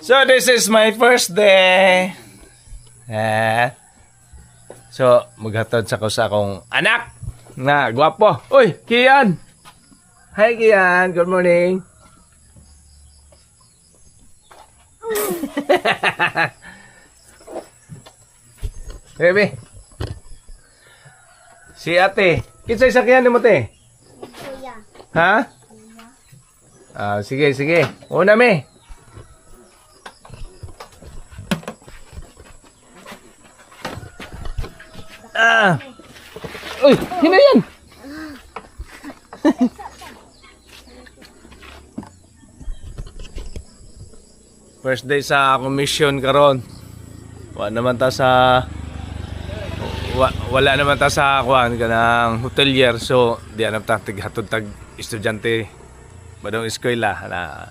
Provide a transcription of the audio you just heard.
So this is my first day. So maghatod sa ko sa akong anak na gwapo. Uy, Kian. Hi Kian, good morning. Baby. Si ate. Kinsay sakyan mo te? Kuya. Ha? Sige, sige. Una me. Uy, sino yan? First day sa akong mission karon. Wala naman ta sa kuan kanang hotelier, so di anam ta tighatod tag estudyante badong eskwela na.